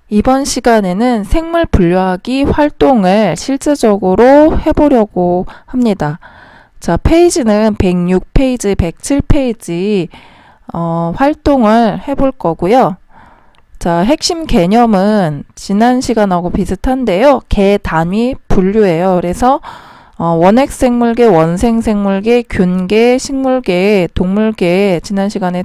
이번 시간에는 생물 분류하기 활동을 실질적으로 해보려고 합니다. 자, 페이지는 106페이지, 107페이지 활동을 해볼 거고요. 자, 핵심 개념은 지난 시간하고 비슷한데요. 개 단위 분류예요. 그래서 원핵생물계, 원생생물계, 균계, 식물계, 동물계 지난 시간에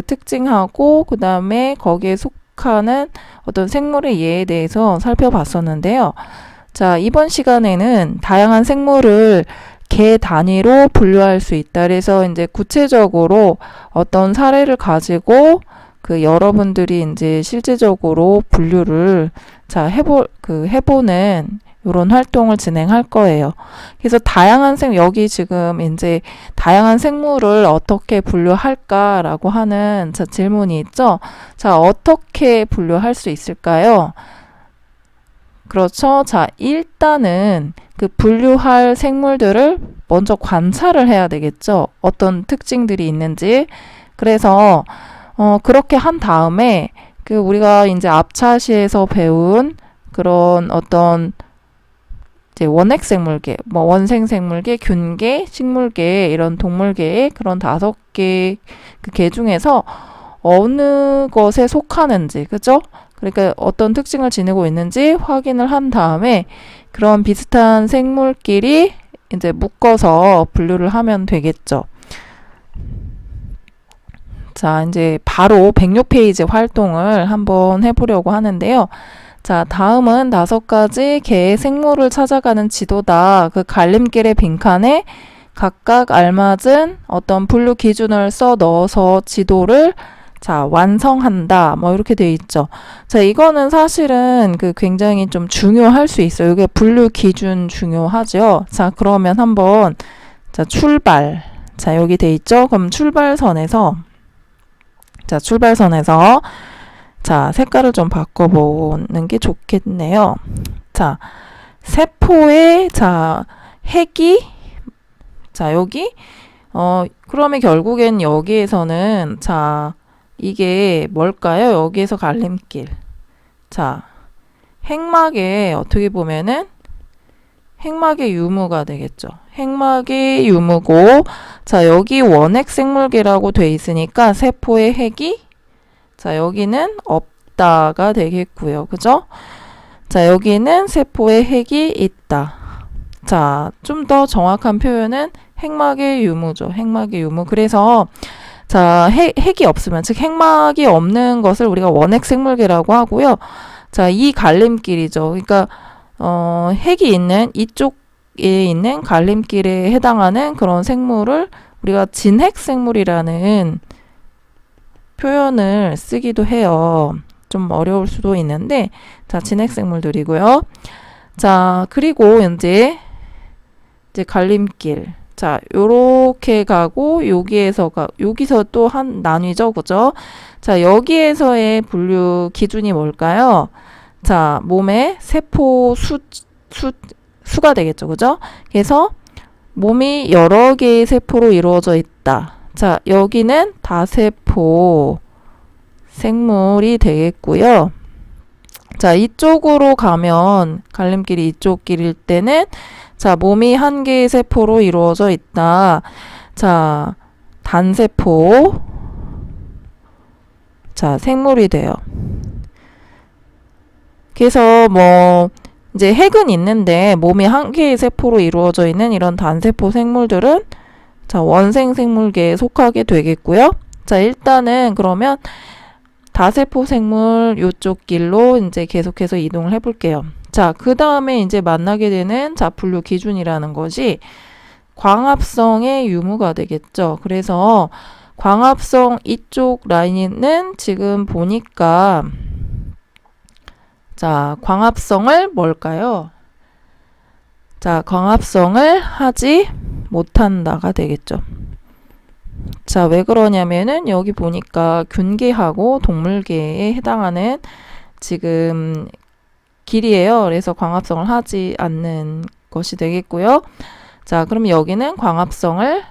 특징하고 그 다음에 거기에 속하는 어떤 생물의 예에 대해서 살펴봤었는데요. 자, 이번 시간에는 다양한 생물을 개 단위로 분류할 수 있다. 그래서 이제 구체적으로 어떤 사례를 가지고 여러분들이 이제 실제적으로 분류를 해보는 이런 활동을 진행할 거예요. 그래서 여기 지금 이제 다양한 생물을 어떻게 분류할까라고 하는 질문이 있죠. 자, 어떻게 분류할 수 있을까요? 그렇죠. 자, 일단은 분류할 생물들을 먼저 관찰을 해야 되겠죠. 어떤 특징들이 있는지. 그래서 그렇게 한 다음에 우리가 이제 앞차시에서 배운 그런 어떤 이제 원핵생물계, 원생생물계, 균계, 식물계, 이런 동물계의 그런 5개 개 중에서 어느 것에 속하는지, 그죠? 그러니까 어떤 특징을 지니고 있는지 확인을 한 다음에 그런 비슷한 생물끼리 이제 묶어서 분류를 하면 되겠죠. 자, 이제 바로 106페이지 활동을 한번 해보려고 하는데요. 자, 다음은 5가지 개의 생물을 찾아가는 지도다. 갈림길의 빈칸에 각각 알맞은 어떤 분류 기준을 써 넣어서 지도를 완성한다. 이렇게 돼 있죠. 자, 이거는 사실은 굉장히 좀 중요할 수 있어요. 이게 분류 기준 중요하죠. 자, 그러면 한번 출발. 자, 여기 돼 있죠. 그럼 출발선에서 색깔을 좀 바꿔보는 게 좋겠네요. 자, 세포의, 핵이, 여기, 그러면 결국엔 여기에서는, 이게 뭘까요? 여기에서 갈림길. 자, 핵막에 어떻게 보면은, 핵막의 유무가 되겠죠. 핵막의 유무고, 여기 원핵생물계라고 돼 있으니까 세포의 핵이 여기는 없다가 되겠고요. 그죠? 자, 여기는 세포의 핵이 있다. 자, 좀 더 정확한 표현은 핵막의 유무죠. 핵막의 유무. 그래서 핵이 없으면, 즉 핵막이 없는 것을 우리가 원핵생물계라고 하고요. 자, 이 갈림길이죠. 그러니까 핵이 있는 이쪽에 있는 갈림길에 해당하는 그런 생물을 우리가 진핵생물이라는 표현을 쓰기도 해요. 좀 어려울 수도 있는데, 진핵생물들이고요. 자, 그리고 이제 갈림길. 자, 요렇게 가고, 여기서 또 나뉘죠. 그죠? 자, 여기에서의 분류 기준이 뭘까요? 자, 몸의 세포 수가 되겠죠. 그죠? 그래서 몸이 여러 개의 세포로 이루어져 있다. 자, 여기는 다세포 생물이 되겠고요. 자, 이쪽으로 가면 갈림길이 이쪽 길일 때는 몸이 한 개의 세포로 이루어져 있다. 자, 단세포 생물이 돼요. 그래서 이제 핵은 있는데 몸이 한 개의 세포로 이루어져 있는 이런 단세포 생물들은 원생생물계에 속하게 되겠고요. 자, 일단은 그러면 다세포 생물 요쪽 길로 이제 계속해서 이동을 해볼게요. 자, 그 다음에 이제 만나게 되는 분류 기준이라는 것이 광합성의 유무가 되겠죠. 그래서 광합성 이쪽 라인은 지금 보니까 광합성을 뭘까요? 자, 광합성을 하지 못한다가 되겠죠. 자, 왜 그러냐면은 여기 보니까 균계하고 동물계에 해당하는 지금 길이에요. 그래서 광합성을 하지 않는 것이 되겠고요. 자, 그럼 여기는 광합성을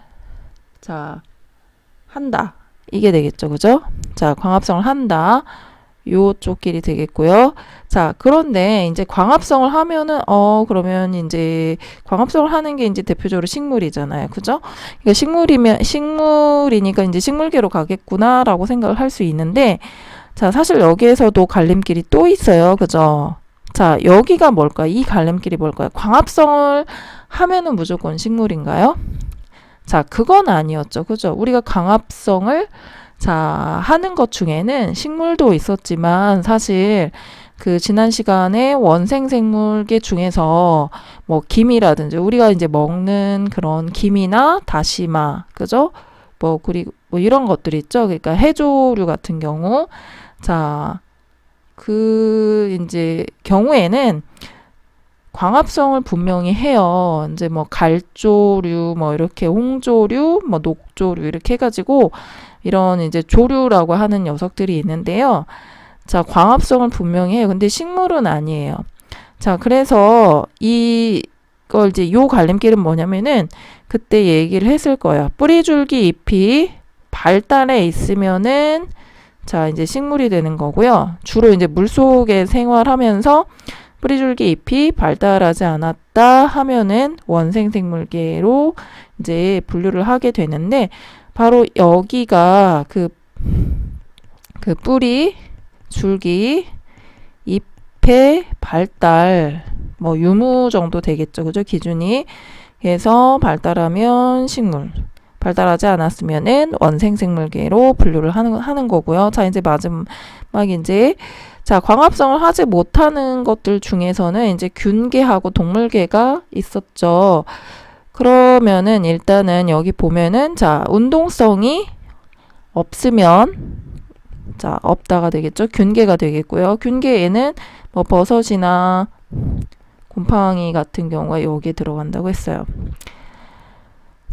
한다. 이게 되겠죠. 그죠? 자, 광합성을 한다. 요쪽 길이 되겠고요. 자, 그런데 이제 광합성을 하면은, 그러면 이제 광합성을 하는 게 이제 대표적으로 식물이잖아요. 그죠? 그러니까 식물이니까 이제 식물계로 가겠구나라고 생각을 할 수 있는데, 자, 사실 여기에서도 갈림길이 또 있어요. 그죠? 자, 여기가 뭘까요? 이 갈림길이 뭘까요? 광합성을 하면은 무조건 식물인가요? 자, 그건 아니었죠. 그죠? 우리가 광합성을 하는 것 중에는 식물도 있었지만 사실 그 지난 시간에 원생 생물계 중에서 뭐 김이라든지 우리가 이제 먹는 그런 김이나 다시마, 그죠? 그리고 뭐 이런 것들이 있죠. 그러니까 해조류 같은 경우. 자, 이제 경우에는 광합성을 분명히 해요. 이제 뭐 갈조류, 뭐 이렇게 홍조류, 뭐 녹조류 이렇게 해가지고 이런 이제 조류라고 하는 녀석들이 있는데요. 자, 광합성을 분명히 해요. 근데 식물은 아니에요. 자, 그래서 이걸 이제 요 갈림길은 뭐냐면은 그때 얘기를 했을 거예요. 뿌리줄기 잎이 발달해 있으면은 자, 이제 식물이 되는 거고요. 주로 이제 물속에 생활하면서 뿌리줄기 잎이 발달하지 않았다 하면은 원생생물계로 이제 분류를 하게 되는데 바로 여기가 그 뿌리, 줄기, 잎의 발달, 뭐 유무 정도 되겠죠. 그죠? 기준이. 해서 발달하면 식물, 발달하지 않았으면은 원생생물계로 분류를 하는 거고요. 자, 이제 마지막 이제 자, 광합성을 하지 못하는 것들 중에서는 이제 균계하고 동물계가 있었죠. 그러면은 일단은 여기 보면은 자, 운동성이 없으면 자, 없다가 되겠죠. 균계가 되겠고요. 균계에는 뭐 버섯이나 곰팡이 같은 경우가 여기에 들어간다고 했어요.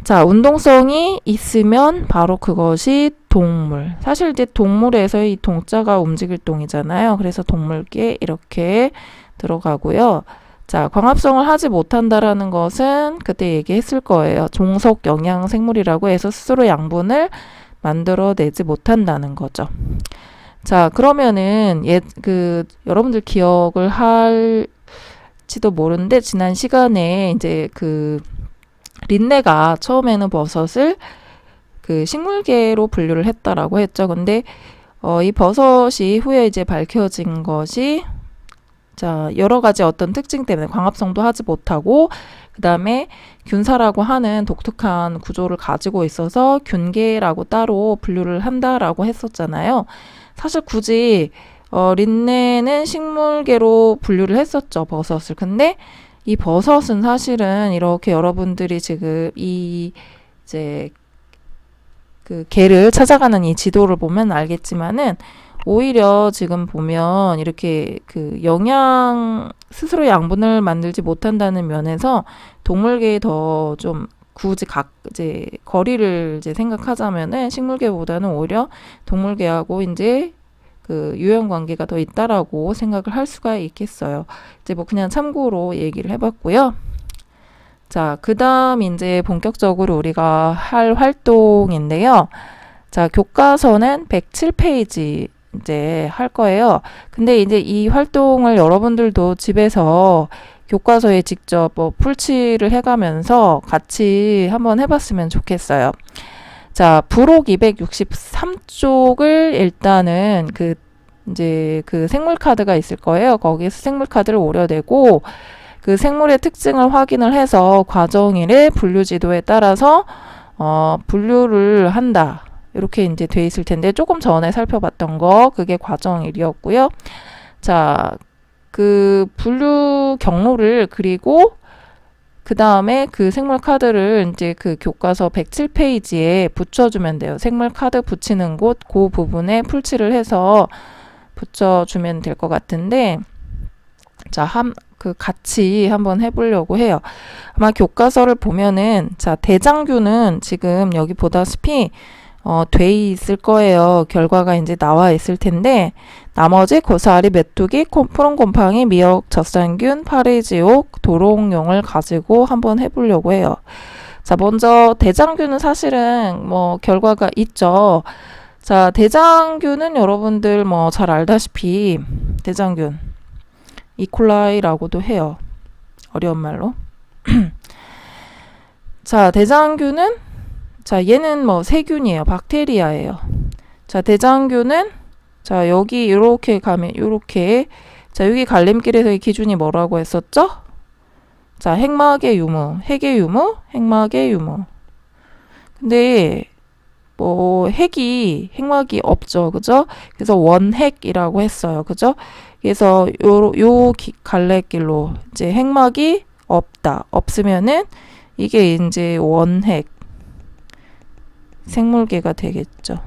자, 운동성이 있으면 바로 그것이 동물. 사실 이제 동물에서 이 동자가 움직일 동이잖아요. 그래서 동물계 이렇게 들어가고요. 자, 광합성을 하지 못한다라는 것은 그때 얘기했을 거예요. 종속 영양 생물이라고 해서 스스로 양분을 만들어내지 못한다는 거죠. 자, 그러면은 여러분들 기억을 할지도 모르는데 지난 시간에 이제 린네가 처음에는 버섯을 식물계로 분류를 했다라고 했죠. 근데 이 버섯이 후에 이제 밝혀진 것이 자, 여러 가지 어떤 특징 때문에 광합성도 하지 못하고 그다음에 균사라고 하는 독특한 구조를 가지고 있어서 균계라고 따로 분류를 한다라고 했었잖아요. 사실 굳이 린네는 식물계로 분류를 했었죠, 버섯을. 근데 이 버섯은 사실은 이렇게 여러분들이 지금 이제 개를 찾아가는 이 지도를 보면 알겠지만은 오히려 지금 보면 이렇게 스스로 양분을 만들지 못한다는 면에서 동물계에 더 좀 굳이 이제 거리를 이제 생각하자면은 식물계보다는 오히려 동물계하고 이제 유형 관계가 더 있다라고 생각을 할 수가 있겠어요. 이제 뭐 그냥 참고로 얘기를 해봤고요. 자, 그 다음 이제 본격적으로 우리가 할 활동인데요. 자, 교과서는 107페이지 이제 할 거예요. 근데 이제 이 활동을 여러분들도 집에서 교과서에 직접 풀칠을 해가면서 같이 한번 해봤으면 좋겠어요. 자, 부록 263쪽을 일단은 이제 생물 카드가 있을 거예요. 거기에서 생물 카드를 오려내고 그 생물의 특징을 확인을 해서 과정일의 분류 지도에 따라서 분류를 한다. 이렇게 이제 돼 있을 텐데 조금 전에 살펴봤던 거 그게 과정일이었고요. 자, 분류 경로를 그리고 그 다음에 생물 카드를 이제 교과서 107페이지에 붙여주면 돼요. 생물 카드 붙이는 곳, 그 부분에 풀칠을 해서 붙여주면 될 것 같은데, 자, 같이 한번 해보려고 해요. 아마 교과서를 보면은, 자, 대장균은 지금 여기 보다시피, 돼 있을 거예요. 결과가 이제 나와 있을 텐데, 나머지 고사리, 메뚜기, 푸른 곰팡이, 미역, 젖산균, 파리지옥, 도롱뇽을 가지고 한번 해보려고 해요. 자, 먼저 대장균은 사실은 뭐 결과가 있죠. 자, 대장균은 여러분들 뭐 잘 알다시피 대장균 이콜라이라고도 해요. 어려운 말로. 자, 대장균은 자, 얘는 뭐 세균이에요. 박테리아예요. 자, 대장균은 자, 여기 이렇게 가면 이렇게 자, 여기 갈림길에서의 기준이 뭐라고 했었죠? 자, 핵막의 유무, 핵의 유무, 핵막의 유무. 근데 뭐 핵막이 없죠. 그죠? 그래서 원핵이라고 했어요. 그죠? 그래서 요 갈래길로 이제 핵막이 없다. 없으면은 이게 이제 원핵 생물계가 되겠죠.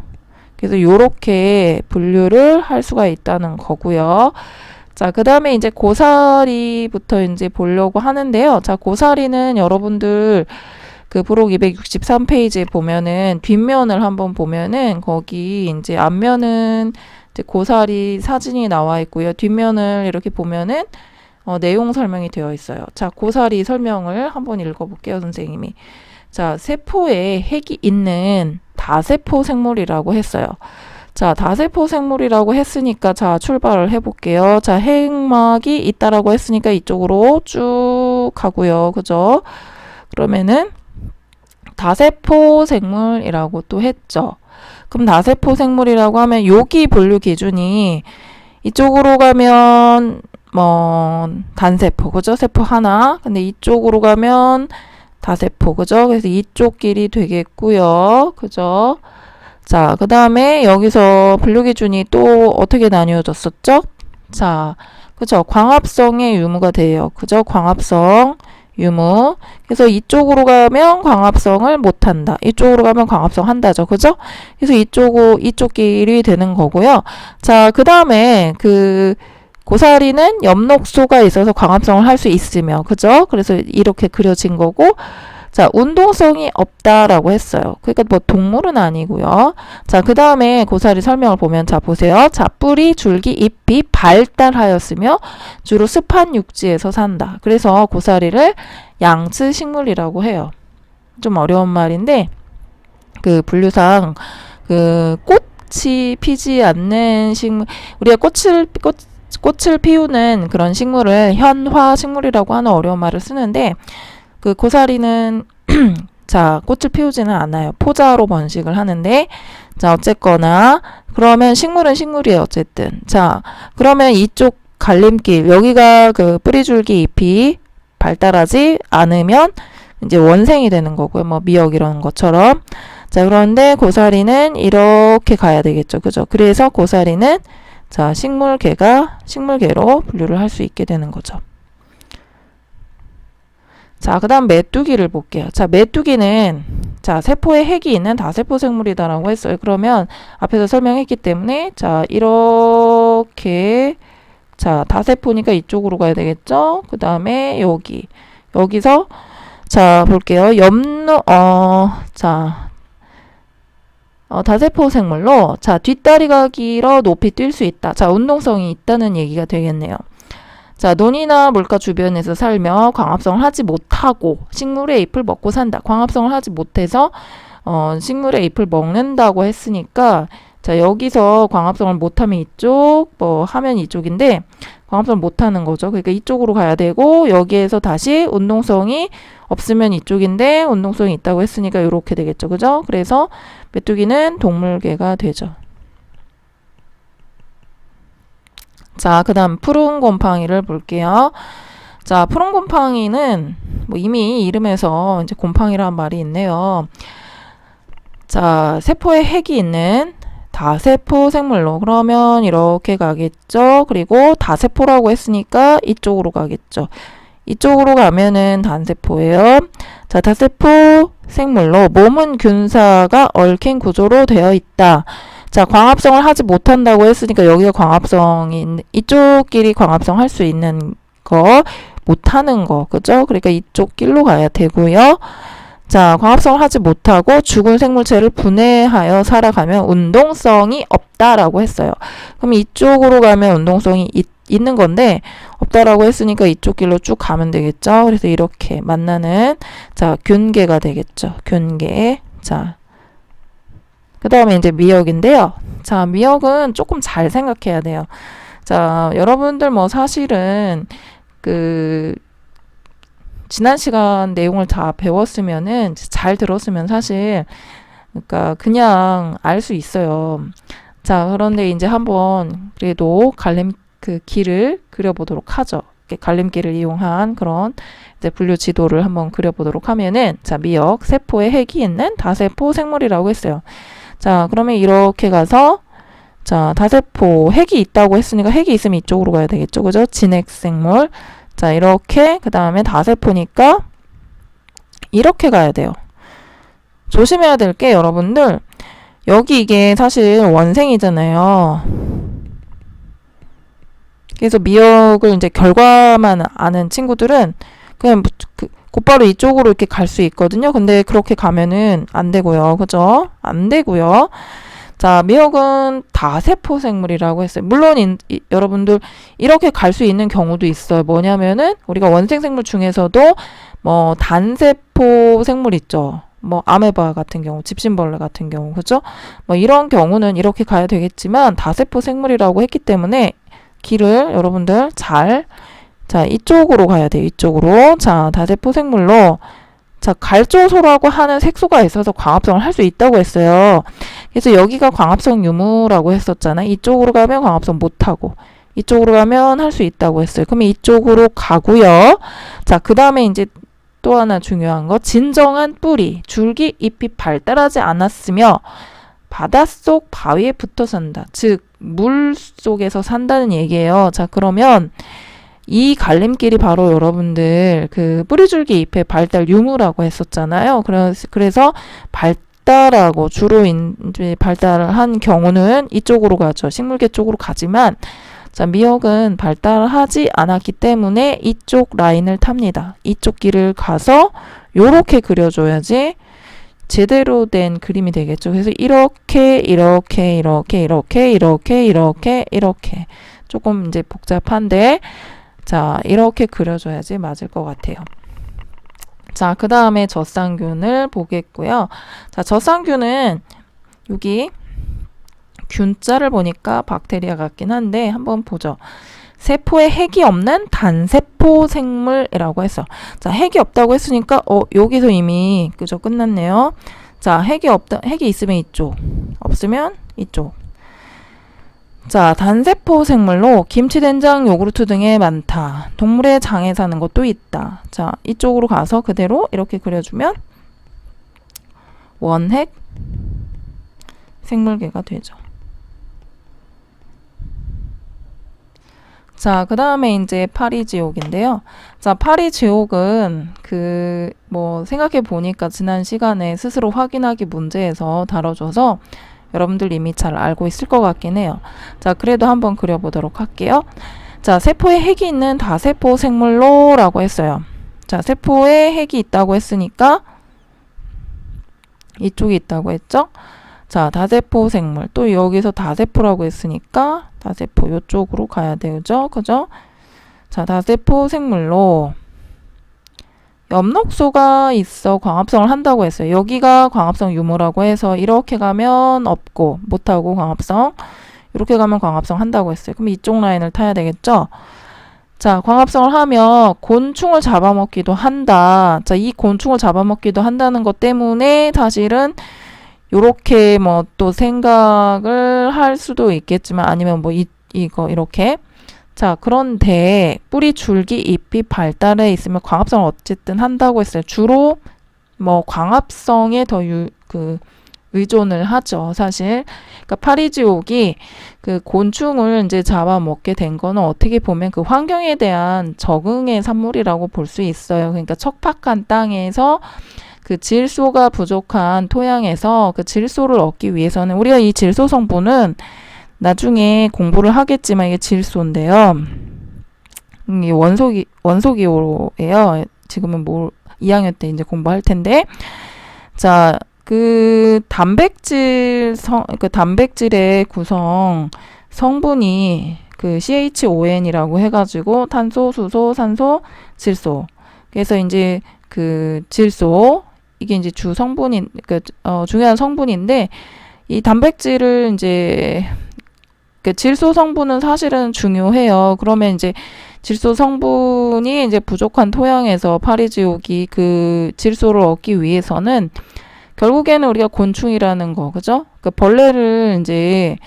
그래서 요렇게 분류를 할 수가 있다는 거고요. 자, 그 다음에 이제 고사리부터 이제 보려고 하는데요. 자, 고사리는 여러분들 그 부록 263페이지에 보면은 뒷면을 한번 보면은 거기 이제 앞면은 이제 고사리 사진이 나와 있고요. 뒷면을 이렇게 보면은 내용 설명이 되어 있어요. 자, 고사리 설명을 한번 읽어볼게요, 선생님이. 자, 세포에 핵이 있는 다세포 생물이라고 했어요. 자, 다세포 생물이라고 했으니까 자, 출발을 해볼게요. 자, 핵막이 있다라고 했으니까 이쪽으로 쭉 가고요. 그죠? 그러면은 다세포 생물이라고 또 했죠. 그럼 다세포 생물이라고 하면 여기 분류 기준이 이쪽으로 가면 뭐 단세포, 그죠? 세포 하나. 근데 이쪽으로 가면 다세포, 그죠? 그래서 이쪽 길이 되겠고요. 그죠? 자, 그 다음에 여기서 분류 기준이 또 어떻게 나뉘어졌었죠? 자, 그죠? 광합성의 유무가 돼요. 그죠? 광합성 유무. 그래서 이쪽으로 가면 광합성을 못한다. 이쪽으로 가면 광합성 한다죠. 그죠? 그래서 이쪽 길이 되는 거고요. 자, 그 다음에 그 고사리는 엽록소가 있어서 광합성을 할 수 있으며, 그죠? 그래서 이렇게 그려진 거고, 자, 운동성이 없다라고 했어요. 그러니까 뭐 동물은 아니고요. 자, 그 다음에 고사리 설명을 보면, 자, 보세요. 자, 뿌리, 줄기, 잎이 발달하였으며 주로 습한 육지에서 산다. 그래서 고사리를 양치식물이라고 해요. 좀 어려운 말인데, 그 분류상 그 꽃이 피지 않는 식물, 우리가 꽃을 피우는 그런 식물을 현화식물이라고 하는 어려운 말을 쓰는데, 그 고사리는 자, 꽃을 피우지는 않아요. 포자로 번식을 하는데, 자, 어쨌거나 그러면 식물은 식물이에요. 어쨌든. 자, 그러면 이쪽 갈림길, 여기가 그 뿌리줄기 잎이 발달하지 않으면 이제 원생이 되는 거고요. 뭐 미역 이런 것처럼. 자, 그런데 고사리는 이렇게 가야 되겠죠. 그죠? 그래서 고사리는 자, 식물계로 분류를 할 수 있게 되는 거죠. 자, 그 다음 메뚜기를 볼게요. 자, 메뚜기는 자, 세포에 핵이 있는 다세포 생물이다라고 했어요. 그러면 앞에서 설명했기 때문에 자, 이렇게 자, 다세포니까 이쪽으로 가야 되겠죠? 그 다음에 여기서 자, 볼게요. 다세포 생물로 자, 뒷다리가 길어 높이 뛸 수 있다. 자, 운동성이 있다는 얘기가 되겠네요. 자, 논이나 물가 주변에서 살며 광합성을 하지 못하고 식물의 잎을 먹고 산다. 광합성을 하지 못해서 식물의 잎을 먹는다고 했으니까 자, 여기서 광합성을 못하면 이쪽, 뭐 하면 이쪽인데 광합성을 못하는 거죠. 그러니까 이쪽으로 가야 되고 여기에서 다시 운동성이 없으면 이쪽인데 운동성이 있다고 했으니까 이렇게 되겠죠. 그죠? 그래서 메뚜기는 동물계가 되죠. 자, 그 다음 푸른 곰팡이를 볼게요. 자, 푸른 곰팡이는 뭐 이미 이름에서 이제 곰팡이라는 말이 있네요. 자, 세포에 핵이 있는 다세포 생물로 그러면 이렇게 가겠죠. 그리고 다세포라고 했으니까 이쪽으로 가겠죠. 이쪽으로 가면은 단세포예요. 자, 다세포 생물로 몸은 균사가 얽힌 구조로 되어 있다. 자, 광합성을 하지 못한다고 했으니까 여기가 광합성이 있는, 이쪽끼리 광합성 할 수 있는 거, 못하는 거, 그죠? 그러니까 이쪽 길로 가야 되고요. 자, 광합성을 하지 못하고 죽은 생물체를 분해하여 살아가면 운동성이 없다라고 했어요. 그럼 이쪽으로 가면 운동성이 있는 건데 없다라고 했으니까 이쪽 길로 쭉 가면 되겠죠. 그래서 이렇게 만나는 자, 균계가 되겠죠. 균계. 자, 그 다음에 이제 미역인데요. 자, 미역은 조금 잘 생각해야 돼요. 자, 여러분들 뭐 사실은 그 지난 시간 내용을 다 배웠으면은 잘 들었으면 사실 그러니까 그냥 알 수 있어요. 자, 그런데 이제 한번 그래도 그 길을 그려보도록 하죠. 갈림길을 이용한 그런 이제 분류 지도를 한번 그려보도록 하면은 자, 미역 세포에 핵이 있는 다세포 생물이라고 했어요. 자, 그러면 이렇게 가서 자, 다세포 핵이 있다고 했으니까 핵이 있으면 이쪽으로 가야 되겠죠. 그죠? 진핵생물. 자, 이렇게 그 다음에 다세포니까 이렇게 가야 돼요. 조심해야 될 게 여러분들 여기 이게 사실 원생이잖아요. 그래서 미역을 이제 결과만 아는 친구들은 그냥 곧바로 이쪽으로 이렇게 갈 수 있거든요. 근데 그렇게 가면은 안 되고요. 그죠? 안 되고요. 자, 미역은 다세포 생물이라고 했어요. 물론 여러분들 이렇게 갈 수 있는 경우도 있어요. 뭐냐면은 우리가 원생 생물 중에서도 뭐 단세포 생물 있죠. 뭐 아메바 같은 경우, 집신벌레 같은 경우, 그죠? 뭐 이런 경우는 이렇게 가야 되겠지만 다세포 생물이라고 했기 때문에 길을 여러분들 자, 이쪽으로 가야 돼요. 이쪽으로. 자, 다세포 생물로 자, 갈조소라고 하는 색소가 있어서 광합성을 할 수 있다고 했어요. 그래서 여기가 광합성 유무라고 했었잖아요. 이쪽으로 가면 광합성 못하고 이쪽으로 가면 할 수 있다고 했어요. 그러면 이쪽으로 가고요. 자, 그 다음에 이제 또 하나 중요한 거 진정한 뿌리, 줄기, 잎이 발달하지 않았으며 바닷속 바위에 붙어 산다. 즉 물 속에서 산다는 얘기예요. 자, 그러면 이 갈림길이 바로 여러분들 그 뿌리줄기 잎의 발달 유무라고 했었잖아요. 그래서 발달하고 주로 이제 발달한 경우는 이쪽으로 가죠. 식물계 쪽으로 가지만 자, 미역은 발달하지 않았기 때문에 이쪽 라인을 탑니다. 이쪽 길을 가서 요렇게 그려줘야지 제대로 된 그림이 되겠죠. 그래서 이렇게 조금 이제 복잡한데 자, 이렇게 그려줘야지 맞을 것 같아요. 자, 그 다음에 젖상균을 보겠고요. 자, 젖상균은 여기 균자를 보니까 박테리아 같긴 한데 한번 보죠. 세포에 핵이 없는 단세포 생물이라고 했어. 자, 핵이 없다고 했으니까 여기서 이미 그저 끝났네요. 자, 핵이 있으면 이쪽, 없으면 이쪽. 자, 단세포 생물로 김치, 된장, 요구르트 등에 많다. 동물의 장에 사는 것도 있다. 자, 이쪽으로 가서 그대로 이렇게 그려주면 원핵 생물계가 되죠. 자, 그 다음에 이제 파리지옥인데요. 자, 파리지옥은 생각해 보니까 지난 시간에 스스로 확인하기 문제에서 다뤄줘서 여러분들 이미 잘 알고 있을 것 같긴 해요. 자, 그래도 한번 그려보도록 할게요. 자, 세포에 핵이 있는 다세포 생물로 라고 했어요. 자, 세포에 핵이 있다고 했으니까 이쪽이 있다고 했죠? 자, 다세포 생물. 또 여기서 다세포라고 했으니까 다세포 이쪽으로 가야 되죠? 그죠? 자, 다세포 생물로 엽록소가 있어 광합성을 한다고 했어요. 여기가 광합성 유무라고 해서 이렇게 가면 없고 못하고 광합성, 이렇게 가면 광합성 한다고 했어요. 그럼 이쪽 라인을 타야 되겠죠? 자, 광합성을 하면 곤충을 잡아먹기도 한다. 자, 이 곤충을 잡아먹기도 한다는 것 때문에 사실은 요렇게 뭐 또 생각을 할 수도 있겠지만 아니면 뭐 이거 이렇게 자, 그런데 뿌리, 줄기, 잎이 발달해 있으면 광합성을 어쨌든 한다고 했어요. 주로 뭐 광합성에 더 의존을 하죠, 사실. 그러니까 파리지옥이 그 곤충을 이제 잡아먹게 된 거는 어떻게 보면 그 환경에 대한 적응의 산물이라고 볼 수 있어요. 그러니까 척박한 땅에서 그 질소가 부족한 토양에서 그 질소를 얻기 위해서는 우리가 이 질소 성분은 나중에 공부를 하겠지만 이게 질소인데요. 이게 원소기호예요. 지금은 2학년 때 이제 공부할 텐데. 자, 그 단백질의 구성 성분이 그 CHON이라고 해가지고 탄소, 수소, 산소, 질소. 그래서 이제 그 질소 이게 이제 중요한 성분인데 이 단백질을 이제 그 질소 성분은 사실은 중요해요. 그러면 이제 질소 성분이 이제 부족한 토양에서 파리지옥이 그 질소를 얻기 위해서는 결국에는 우리가 곤충이라는 거, 그죠? 그 벌레를 이제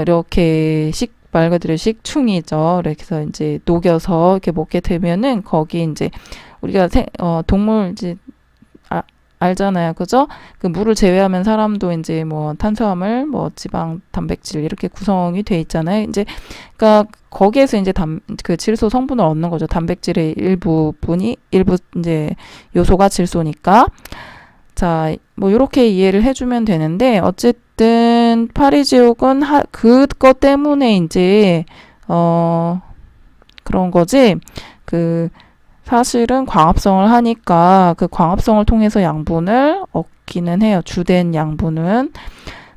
이렇게 말 그대로 식충이죠. 이렇게 해서 이제 녹여서 이렇게 먹게 되면은 거기 이제 우리가 동물 이제 알잖아요. 그죠? 그 물을 제외하면 사람도 이제 뭐 탄수화물, 뭐 지방, 단백질 이렇게 구성이 돼 있잖아요. 이제 그러니까 거기에서 이제 그 질소 성분을 얻는 거죠. 단백질의 일부 이제 요소가 질소니까. 자, 뭐 요렇게 이해를 해주면 되는데 어쨌든 파리지옥은 그것 때문에 이제 그런 거지. 사실은 광합성을 하니까 그 광합성을 통해서 양분을 얻기는 해요. 주된 양분은.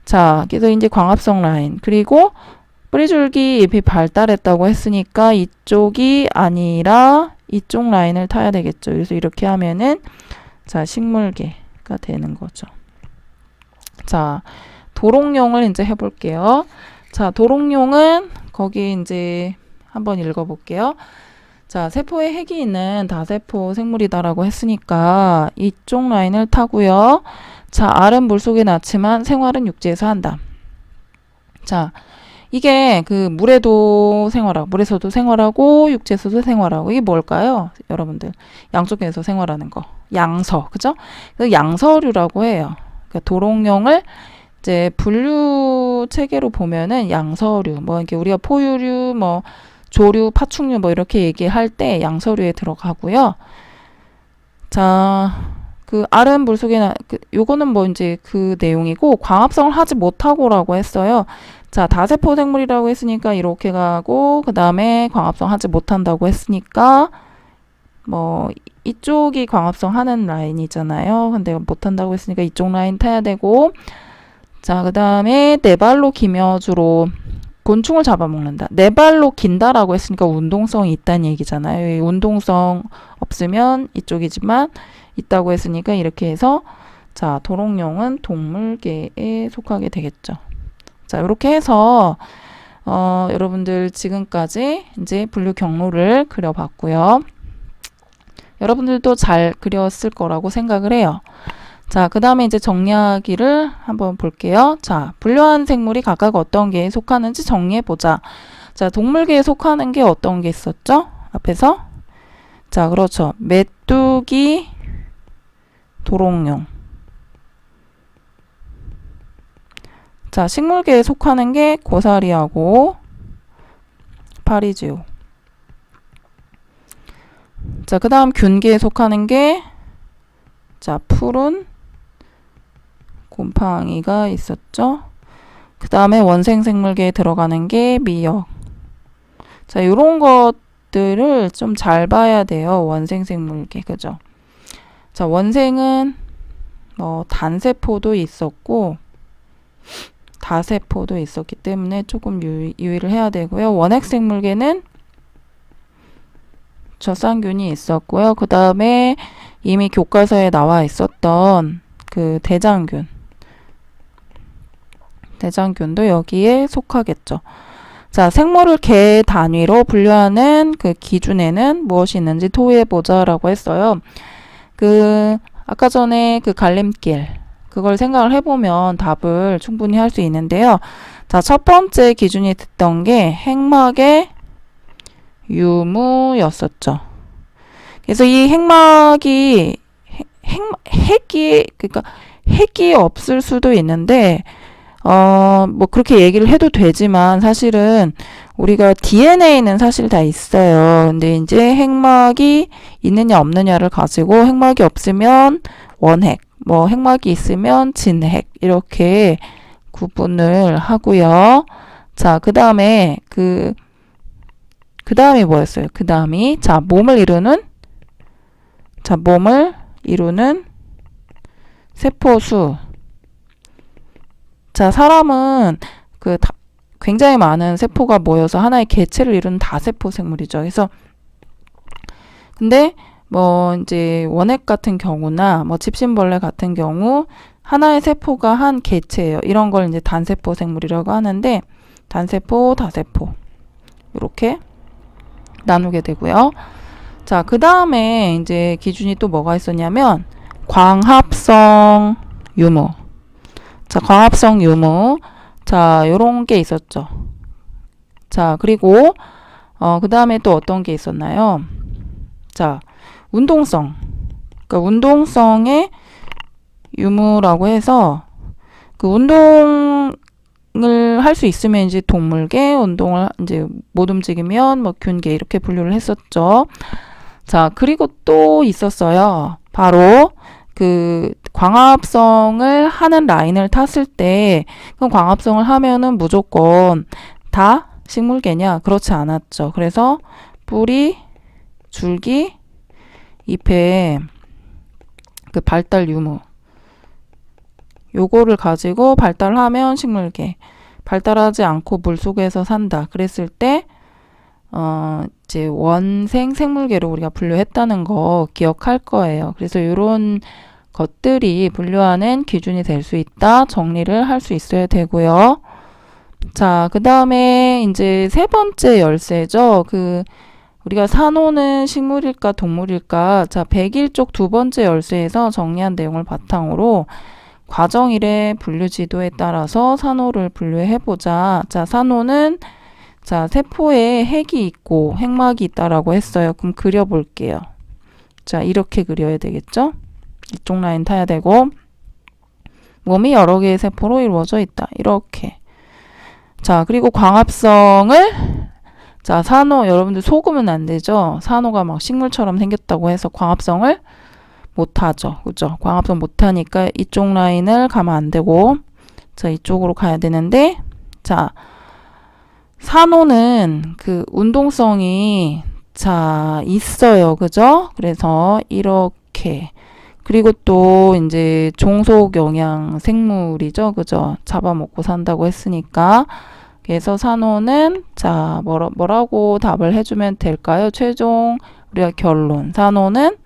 자, 그래서 이제 광합성 라인. 그리고 뿌리줄기 잎이 발달했다고 했으니까 이쪽이 아니라 이쪽 라인을 타야 되겠죠. 그래서 이렇게 하면은 자, 식물계가 되는 거죠. 자, 도롱뇽을 이제 해볼게요. 자, 도롱뇽은 거기 이제 한번 읽어볼게요. 자, 세포에 핵이 있는 다세포 생물이다라고 했으니까 이쪽 라인을 타고요. 자, 알은 물속에 낳지만 생활은 육지에서 한다. 자, 이게 그 물에서도 생활하고 육지에서도 생활하고 이게 뭘까요? 여러분들 양쪽에서 생활하는 거 양서, 그죠? 양서류라고 해요. 그러니까 도롱뇽을 이제 분류 체계로 보면은 양서류, 뭐 이렇게 우리가 포유류, 뭐 조류, 파충류 뭐 이렇게 얘기할 때 양서류에 들어가고요. 자, 그 알은 물속에 요거는 뭐 이제 그 내용이고 광합성을 하지 못하고라고 했어요. 자, 다세포 생물이라고 했으니까 이렇게 가고 그 다음에 광합성 하지 못한다고 했으니까 뭐 이쪽이 광합성 하는 라인이잖아요. 근데 못한다고 했으니까 이쪽 라인 타야 되고 자, 그 다음에 네 발로 기며 주로 곤충을 잡아먹는다. 네 발로 긴다라고 했으니까 운동성이 있다는 얘기잖아요. 이 운동성 없으면 이쪽이지만 있다고 했으니까 이렇게 해서 자, 도롱뇽은 동물계에 속하게 되겠죠. 자, 이렇게 해서 여러분들 지금까지 이제 분류 경로를 그려봤고요. 여러분들도 잘 그렸을 거라고 생각을 해요. 자, 그 다음에 이제 정리하기를 한번 볼게요. 자, 분류한 생물이 각각 어떤 계에 속하는지 정리해보자. 자, 동물계에 속하는 게 어떤 게 있었죠? 앞에서. 자, 그렇죠. 메뚜기, 도롱뇽. 자, 식물계에 속하는 게 고사리하고 파리지옥. 자, 그 다음 균계에 속하는 게 자, 푸른 곰팡이가 있었죠. 그 다음에 원생생물계에 들어가는 게 미역. 자, 요런 것들을 좀 잘 봐야 돼요. 원생생물계. 그죠? 자, 원생은 단세포도 있었고 다세포도 있었기 때문에 조금 유의를 해야 되고요. 원핵생물계는 젖산균이 있었고요. 그 다음에 이미 교과서에 나와 있었던 그 대장균도 여기에 속하겠죠. 자, 생물을 개 단위로 분류하는 그 기준에는 무엇이 있는지 토의해보자라고 했어요. 아까 전에 그 갈림길, 그걸 생각을 해보면 답을 충분히 할 수 있는데요. 자, 첫 번째 기준이 됐던 게 핵막의 유무였었죠. 그래서 이 핵막이 핵이 없을 수도 있는데 뭐 그렇게 얘기를 해도 되지만 사실은 우리가 DNA는 사실 다 있어요. 근데 이제 핵막이 있느냐 없느냐를 가지고 핵막이 없으면 원핵, 뭐 핵막이 있으면 진핵 이렇게 구분을 하고요. 자, 그 다음에 그 다음이 뭐였어요? 그 다음이 자, 몸을 이루는 세포수. 자, 사람은 굉장히 많은 세포가 모여서 하나의 개체를 이루는 다세포 생물이죠. 그래서 근데 뭐 이제 원핵 같은 경우나 뭐 집신벌레 같은 경우 하나의 세포가 한 개체예요. 이런 걸 이제 단세포 생물이라고 하는데, 단세포, 다세포 이렇게 나누게 되고요. 자, 그 다음에 이제 기준이 또 뭐가 있었냐면 광합성 유무. 자, 광합성 유무. 자, 요런 게 있었죠. 자, 그리고 그 다음에 또 어떤 게 있었나요? 자, 운동성. 그러니까 운동성의 유무라고 해서 그 운동을 할 수 있으면 이제 동물계, 운동을 이제 못 움직이면 뭐 균계 이렇게 분류를 했었죠. 자, 그리고 또 있었어요. 바로 그 광합성을 하는 라인을 탔을 때, 그럼 광합성을 하면은 무조건 다 식물계냐? 그렇지 않았죠. 그래서 뿌리, 줄기, 잎의 그 발달 유무, 요거를 가지고 발달하면 식물계, 발달하지 않고 물속에서 산다 그랬을 때 이제 원생 생물계로 우리가 분류했다는 거 기억할 거예요. 그래서 이런 것들이 분류하는 기준이 될 수 있다. 정리를 할 수 있어야 되고요. 자, 그 다음에 이제 세 번째 열쇠죠. 우리가 산호는 식물일까 동물일까? 자, 101쪽 두 번째 열쇠에서 정리한 내용을 바탕으로 과정일의 분류 지도에 따라서 산호를 분류해보자. 자, 산호는 자, 세포에 핵이 있고 핵막이 있다라고 했어요. 그럼 그려볼게요. 자, 이렇게 그려야 되겠죠? 이쪽 라인 타야 되고, 몸이 여러 개의 세포로 이루어져 있다. 이렇게. 자, 그리고 광합성을, 자, 산호, 여러분들 속으면 안 되죠? 산호가 막 식물처럼 생겼다고 해서 광합성을 못하죠. 그죠? 광합성 못하니까 이쪽 라인을 가면 안 되고, 자, 이쪽으로 가야 되는데, 자, 산호는 그 운동성이 자 있어요. 그죠? 그래서 이렇게 그리고 또 이제 종속 영양 생물이죠. 그죠? 잡아먹고 산다고 했으니까 그래서 산호는 자 뭐라고 답을 해주면 될까요? 최종 우리가 결론 산호는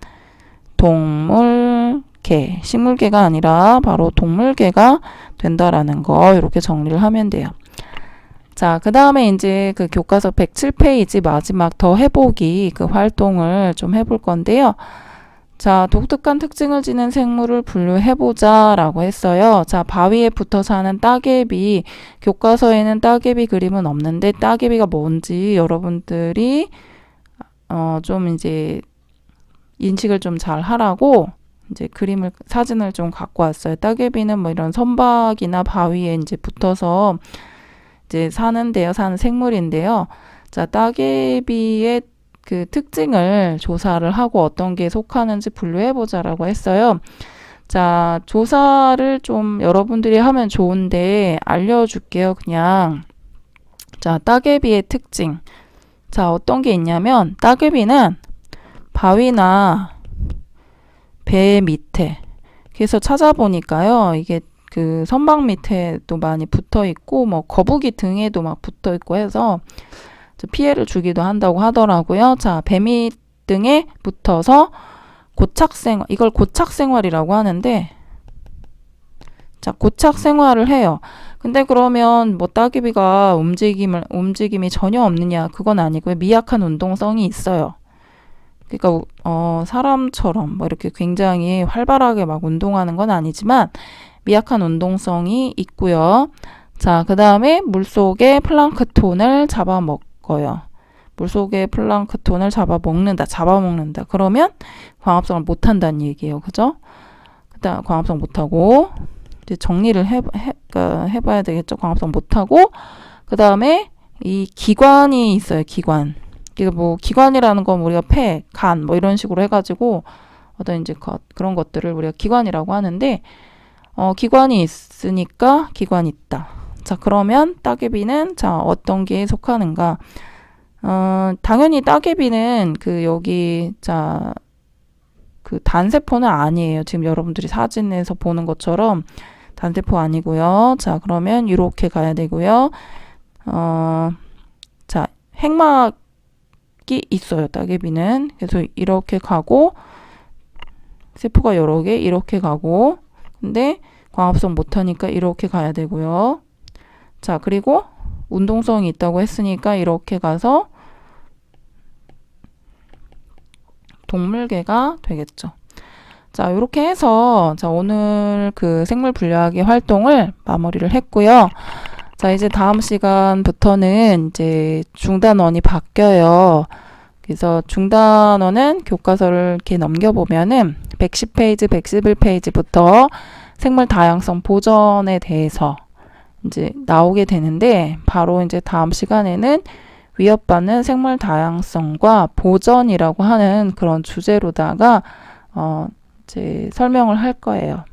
동물계 식물계가 아니라 바로 동물계가 된다라는 거 이렇게 정리를 하면 돼요. 자, 그 다음에 이제 그 교과서 107페이지 마지막 더 해보기 그 활동을 좀 해볼 건데요. 자, 독특한 특징을 지닌 생물을 분류해보자 라고 했어요. 자, 바위에 붙어 사는 따개비, 교과서에는 따개비 그림은 없는데 따개비가 뭔지 여러분들이 좀 이제 인식을 좀 잘 하라고 이제 사진을 좀 갖고 왔어요. 따개비는 뭐 이런 선박이나 바위에 이제 붙어서 이제 사는 생물인데요. 자, 따개비의 그 특징을 조사를 하고 어떤 게 속하는지 분류해보자라고 했어요. 자, 조사를 좀 여러분들이 하면 좋은데 알려줄게요. 그냥. 자, 따개비의 특징. 자, 어떤 게 있냐면 따개비는 바위나 배 밑에 그래서 찾아보니까요. 이게 그 선박 밑에도 많이 붙어 있고 뭐 거북이 등에도 막 붙어 있고 해서 피해를 주기도 한다고 하더라고요. 자, 뱀이 등에 붙어서 이걸 고착생활이라고 하는데 자, 고착생활을 해요. 근데 그러면 뭐 따개비가 움직임이 전혀 없느냐? 그건 아니고요. 미약한 운동성이 있어요. 그러니까 사람처럼 뭐 이렇게 굉장히 활발하게 막 운동하는 건 아니지만 미약한 운동성이 있고요. 자, 그 다음에 물속의 플랑크톤을 잡아먹어요. 물속의 플랑크톤을 잡아먹는다. 그러면 광합성을 못한다는 얘기예요. 그죠? 그다음 광합성 못하고 이제 정리를 해봐야 되겠죠. 광합성 못하고 그 다음에 이 기관이 있어요. 기관. 이게 뭐 기관이라는 건 우리가 폐, 간 뭐 이런 식으로 해가지고 어떤 이제 그런 것들을 우리가 기관이라고 하는데 기관이 있으니까 기관이 있다. 자, 그러면 따개비는 자 어떤 게 속하는가? 당연히 따개비는 여기 자 그 단세포는 아니에요. 지금 여러분들이 사진에서 보는 것처럼 단세포 아니고요. 자, 그러면 이렇게 가야 되고요. 자, 핵막이 있어요. 따개비는. 그래서 이렇게 가고 세포가 여러 개 이렇게 가고 근데 광합성 못하니까 이렇게 가야 되고요. 자, 그리고 운동성이 있다고 했으니까 이렇게 가서 동물계가 되겠죠. 자, 이렇게 해서 자, 오늘 그 생물 분류하기 활동을 마무리를 했고요. 자, 이제 다음 시간부터는 이제 중단원이 바뀌어요. 그래서 중단원은 교과서를 이렇게 넘겨보면은 110페이지, 111페이지부터 생물 다양성 보전에 대해서 이제 나오게 되는데, 바로 이제 다음 시간에는 위협받는 생물 다양성과 보전이라고 하는 그런 주제로다가 이제 설명을 할 거예요.